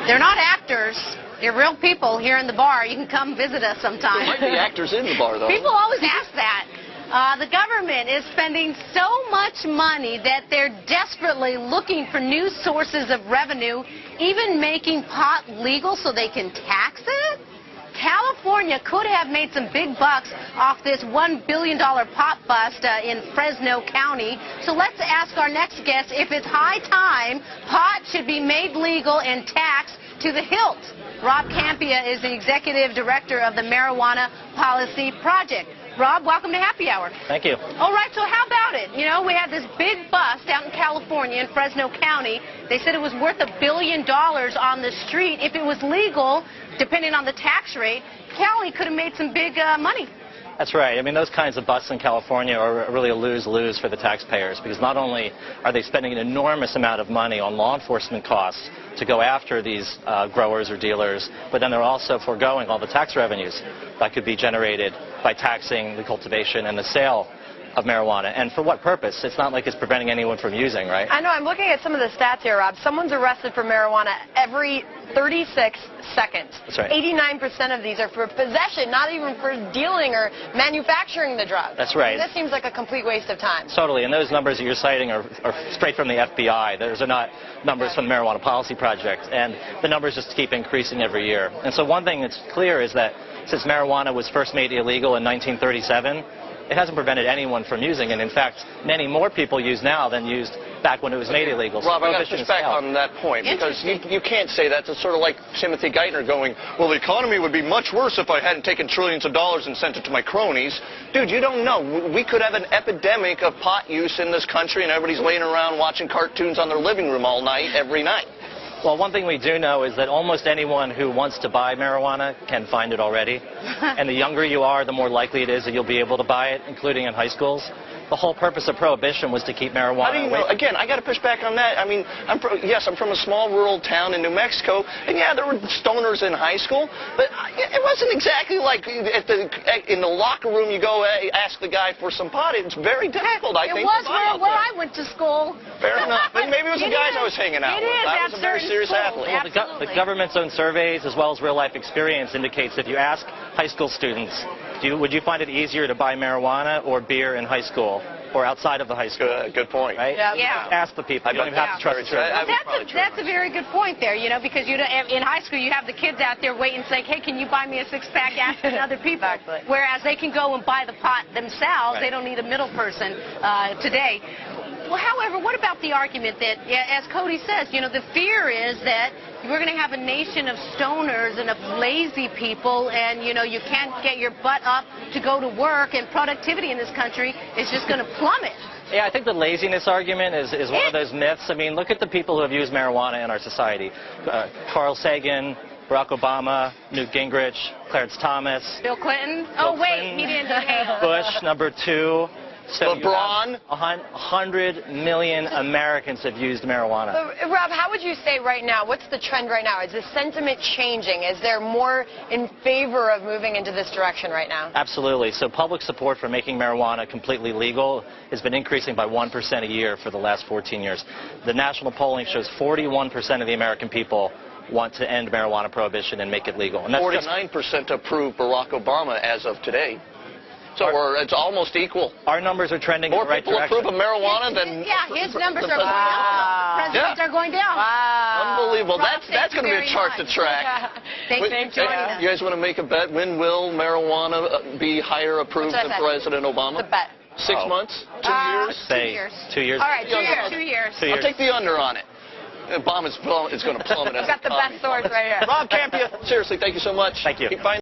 They're not actors. They're real people here in the bar. You can come visit us sometime. There might be actors in the bar, though. People always ask that. The government is spending so much money that they're desperately looking for new sources of revenue, even making pot legal so they can tax it. California could have made some big bucks off this $1 billion pot bust in Fresno County. So let's ask our next guest if it's high time pot should be made legal and taxed to the hilt. Rob Kampia is the Executive Director of the Marijuana Policy Project. Rob, welcome to Happy Hour. Thank you. All right, so how about it? You know, we had this big bust out in California in Fresno County. They said it was worth $1 billion on the street. If it was legal, depending on the tax rate, Cali could have made some big money. That's right. I mean, those kinds of busts in California are really a lose-lose for the taxpayers, because not only are they spending an enormous amount of money on law enforcement costs to go after these growers or dealers, but then they're also foregoing all the tax revenues that could be generated by taxing the cultivation and the sale of marijuana. And for what purpose? It's not like it's preventing anyone from using, right? I know. I'm looking at some of the stats here, Rob. Someone's arrested for marijuana every 36 seconds. That's right. 89% of these are for possession, not even for dealing or manufacturing the drug. That's right. That seems like a complete waste of time. Totally. And those numbers that you're citing are straight from the FBI. Those are not numbers from the Marijuana Policy Project. And the numbers just keep increasing every year. And so one thing that's clear is that since marijuana was first made illegal in 1937, it hasn't prevented anyone from using it. In fact, many more people use now than used back when it was made illegal. Rob, I got to push back on that point, because you can't say that. It's sort of like Timothy Geithner going, well, the economy would be much worse if I hadn't taken trillions of dollars and sent it to my cronies. Dude, you don't know. We could have an epidemic of pot use in this country, and everybody's laying around watching cartoons on their living room all night, every night. Well, one thing we do know is that almost anyone who wants to buy marijuana can find it already. And the younger you are, the more likely it is that you'll be able to buy it, including in high schools. The whole purpose of prohibition was to keep marijuana away. Again, I got to push back on that. I mean, yes, I'm from a small rural town in New Mexico, and yeah, there were stoners in high school, but it wasn't exactly like in the locker room you go ask the guy for some pot. It's very difficult, I think. It was where I went to school. Fair enough. But maybe it was the guys I was hanging out with. I was a very serious athlete. Well, the government's own surveys, as well as real-life experience, indicates if you ask high school students, would you find it easier to buy marijuana or beer in high school or outside of the high school? Good point. Right? Yeah. Ask the people. You don't even have to trust the survey. That's a very good point there, you know, because in high school you have the kids out there waiting saying, hey, can you buy me a six-pack, asking other people. Exactly. Whereas they can go and buy the pot themselves. Right. They don't need a middle person today. Well, however, what about the argument that, as Cody says, you know, the fear is that we're going to have a nation of stoners and of lazy people, and, you know, you can't get your butt up to go to work, and productivity in this country is just going to plummet. Yeah, I think the laziness argument is one of those myths. I mean, look at the people who have used marijuana in our society. Carl Sagan, Barack Obama, Newt Gingrich, Clarence Thomas. Bill Clinton? Bill Wait, Clinton, he didn't. Bush, number 2. So LeBron. 100 million Americans have used marijuana. Rob, how would you say right now, what's the trend right now? Is the sentiment changing? Is there more in favor of moving into this direction right now? Absolutely. So public support for making marijuana completely legal has been increasing by 1% a year for the last 14 years. The national polling shows 41% of the American people want to end marijuana prohibition and make it legal. And that's 49% approve Barack Obama as of today. So it's almost equal. Our numbers are trending in the right direction. More people approve of marijuana than... Yeah, his numbers are going up. Presidents are going down. Wow. Unbelievable. Rob, that's going to be a chart to track. Thanks for joining us. You guys want to make a bet? When will marijuana be higher approved than President Obama? The bet. 6 months? 2 years? Say 2 years. All right, 2 years. 2 years. I'll take the under on it. Obama's going to plummet. I've got the best source right here. Rob Kampia, seriously, thank you so much. Thank you. Keep finding